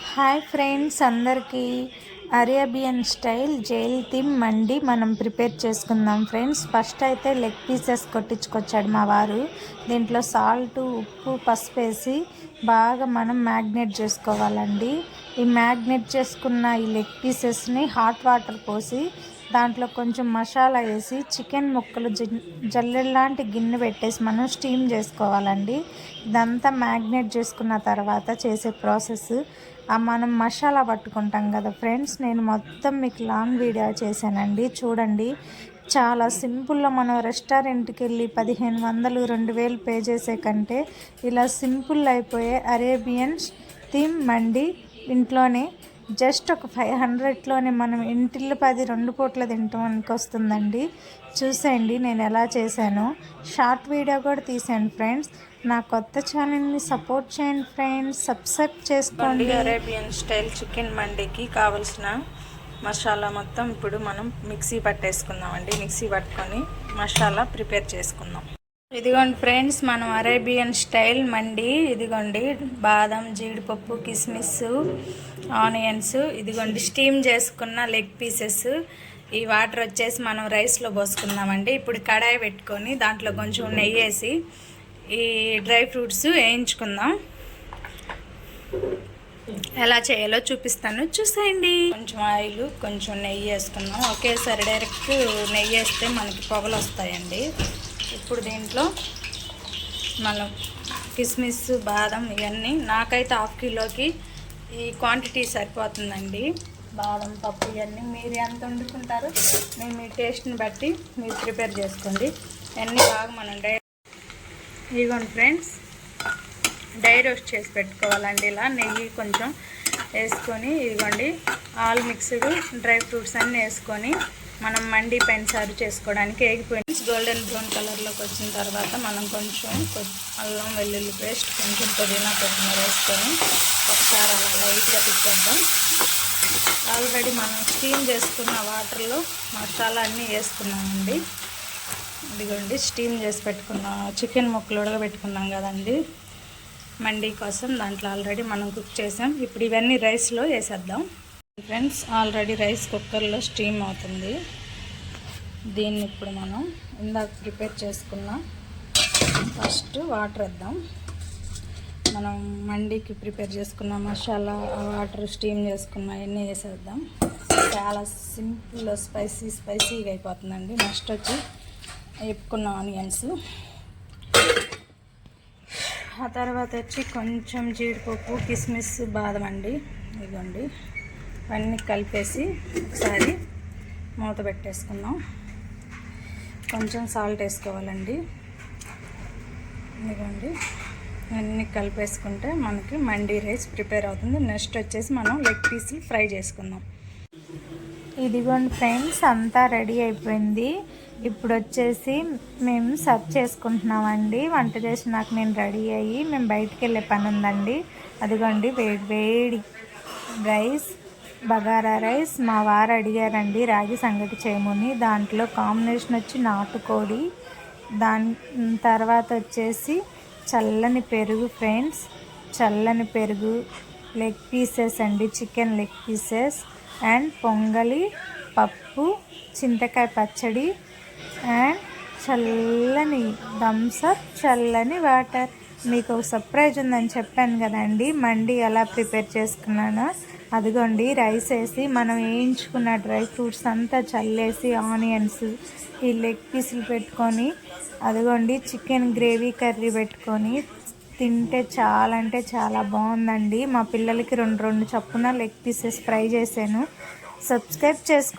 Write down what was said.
Hi friends, అందరికీ Arabian style jail theme మండి మనం prepare చేసుకుందాం ఫ్రెండ్స్. ఫస్ట్ అయితే లెగ్ పీసెస్ కొట్టించుకొచ్చాడు మా వారు. దీంట్లో సాల్ట్, ఉప్పు, పసుపు వేసి బాగా మనం మ్యాగ్నేట్ చేసుకోవాలండి. ఈ మ్యాగ్నేట్ చేసుకున్న ఈ లెగ్ పీసెస్ని హాట్ వాటర్ పోసి దాంట్లో కొంచెం మసాలా వేసి చికెన్ ముక్కలు జల్లెల్లాంటి గిన్నె పెట్టేసి మనం స్టీమ్ చేసుకోవాలండి. ఇదంతా మ్యాగ్నేట్ చేసుకున్న తర్వాత చేసే ప్రాసెస్. మనం మసాలా పట్టుకుంటాం కదా ఫ్రెండ్స్, నేను మొత్తం మీకు లాంగ్ వీడియో చేశానండి, చూడండి. చాలా సింపుల్గా మనం రెస్టారెంట్కి వెళ్ళి 1500 2000 పే చేసే కంటే ఇలా సింపుల్ అయిపోయే అరేబియన్ థీమ్ మండి ఇంట్లోనే జస్ట్ ఒక 500లోనే మనం ఇంటిల్లు 10 2 పూట్ల తినటానికి వస్తుందండి. చూసేయండి నేను ఎలా చేశాను. షార్ట్ వీడియో కూడా తీసాను ఫ్రెండ్స్. నా కొత్త ఛానల్ని సపోర్ట్ చేయండి ఫ్రెండ్స్, సబ్స్క్రైబ్ చేసుకోండి. అరేబియన్ స్టైల్ చికెన్ మండీకి కావాల్సిన మసాలా మొత్తం ఇప్పుడు మనం మిక్సీ పట్టేసుకుందామండి. మిక్సీ పట్టుకొని మసాలా ప్రిపేర్ చేసుకుందాం. ఇదిగోండి ఫ్రెండ్స్, మనం అరేబియన్ స్టైల్ మండి, ఇదిగోండి బాదం, జీడిపప్పు, కిస్మిస్, ఆనియన్స్, ఇదిగోండి స్టీమ్ చేసుకున్న లెగ్ పీసెస్. ఈ వాటర్ వచ్చేసి మనం రైస్లో పోసుకుందామండి. ఇప్పుడు కడాయి పెట్టుకొని దాంట్లో కొంచెం నెయ్యి వేసి ఈ డ్రై ఫ్రూట్స్ వేయించుకుందాం. ఎలా చేయాలో చూపిస్తాను, చూసేయండి. కొంచెం ఆయిల్, కొంచెం నెయ్యి వేసుకున్నాం. ఒకేసారి డైరెక్ట్ నెయ్యి వేస్తే మనకి పొగలు వస్తాయండి. ఇప్పుడు దీంట్లో మనం కిస్మిస్, బాదం ఇవన్నీ, నాకైతే 1/2 కిలోకి ఈ క్వాంటిటీ సరిపోతుందండి. బాదం, పప్పు ఇవన్నీ మీరు ఎంత వండుకుంటారో మీ టేస్ట్ని బట్టి మీరు ప్రిపేర్ చేసుకోండి. ఇవన్నీ బాగా మనం ఇదిగోండి ఫ్రెండ్స్, డ్రై రోస్ట్ చేసి పెట్టుకోవాలండి. ఇలా నెయ్యి కొంచెం వేసుకొని, ఇదిగోండి ఆల్ మిక్స్డ్ డ్రై ఫ్రూట్స్ అన్నీ వేసుకొని మనం మండీ పైన సర్వ్ చేసుకోవడానికి ఏగిపోయింది. గోల్డెన్ బ్రౌన్ కలర్లోకి వచ్చిన తర్వాత మనం కొంచెం అల్లం వెల్లుల్లి పేస్ట్, కొంచెం పుదీనా, కొత్తిమీర వేసుకొని ఒకసారి అలా లైట్గా తిప్పేద్దాం. ఆల్రెడీ మనం స్టీమ్ చేసుకున్న వాటర్లో మసాలా అన్నీ వేసుకున్నామండి. ఇదిగోండి స్టీమ్ చేసి పెట్టుకున్న చికెన్ ముక్కలు ఉడకబెట్టుకున్నాం కదండి మండీ కోసం, దాంట్లో ఆల్రెడీ మనం కుక్ చేసాం. ఇప్పుడు ఇవన్నీ రైస్లో వేసేద్దాం ఫ్రెండ్స్. ఆల్రెడీ రైస్ కుక్కర్లో స్టీమ్ అవుతుంది. దీన్ని ఇప్పుడు మనం ఇందాక ప్రిపేర్ చేసుకున్న ఫస్ట్ వాటర్ వేద్దాం. మనం మండీకి ప్రిపేర్ చేసుకున్న మసాలా, వాటర్, స్టీమ్ చేసుకున్న అవన్నీ వేసేద్దాం. చాలా సింపుల్, స్పైసీగా అయిపోతుందండి. నెక్స్ట్ వచ్చి వేపుకున్న ఆనియన్స్, ఆ తర్వాత వచ్చి కొంచెం జీడిపప్పు, కిస్మిస్, బాదం అండి. ఇదిగోండి ఇవన్నీ కలిపేసి ఒకసారి మూత పెట్టేసుకుందాం. కొంచెం సాల్ట్ వేసుకోవాలండి. ఇదిగోండి అన్నీ కలిపేసుకుంటే మనకి మండీ రైస్ ప్రిపేర్ అవుతుంది. నెక్స్ట్ వచ్చేసి మనం లెగ్ పీసులు ఫ్రై చేసుకుందాం. ఇదిగోండి ఫ్రెండ్స్, అంతా రెడీ అయిపోయింది. ఇప్పుడు వచ్చేసి మేము సర్వ్ చేసుకుంటున్నామండి. వంట చేసి నాకు నేను రెడీ అయ్యి మేము బయటికి వెళ్ళే పని ఉందండి. అదిగోండి వేడి రైస్, బగారా రైస్. మా వారు అడిగారండి రాగి సంగటి చేయమని. దాంట్లో కాంబినేషన్ వచ్చి నాటుకోడి, దాని తర్వాత వచ్చేసి చల్లని పెరుగు ఫ్రెండ్స్, చల్లని పెరుగు, లెగ్ పీసెస్ అండి, చికెన్ లెగ్ పీసెస్, అండ్ పొంగలి, పప్పు, చింతకాయ పచ్చడి, అండ్ చల్లని థమ్స్అప్, చల్లని వాటర్. మీకు ఒక సర్ప్రైజ్ ఉందని చెప్పాను కదండి. మండి ఎలా ప్రిపేర్ చేసుకున్నానో అదిగోండి. రైస్ వేసి మనం వేయించుకున్న డ్రై ఫ్రూట్స్ అంతా చల్లేసి, ఆనియన్స్, ఈ లెగ్ పీసులు పెట్టుకొని, అదిగోండి చికెన్ గ్రేవీ కర్రీ పెట్టుకొని తింటే చాలా అంటే చాలా బాగుందండి. మా పిల్లలకి 2 చొప్పున లెగ్ పీసెస్ ఫ్రై చేశాను. సబ్స్క్రైబ్ చేసుకోండి.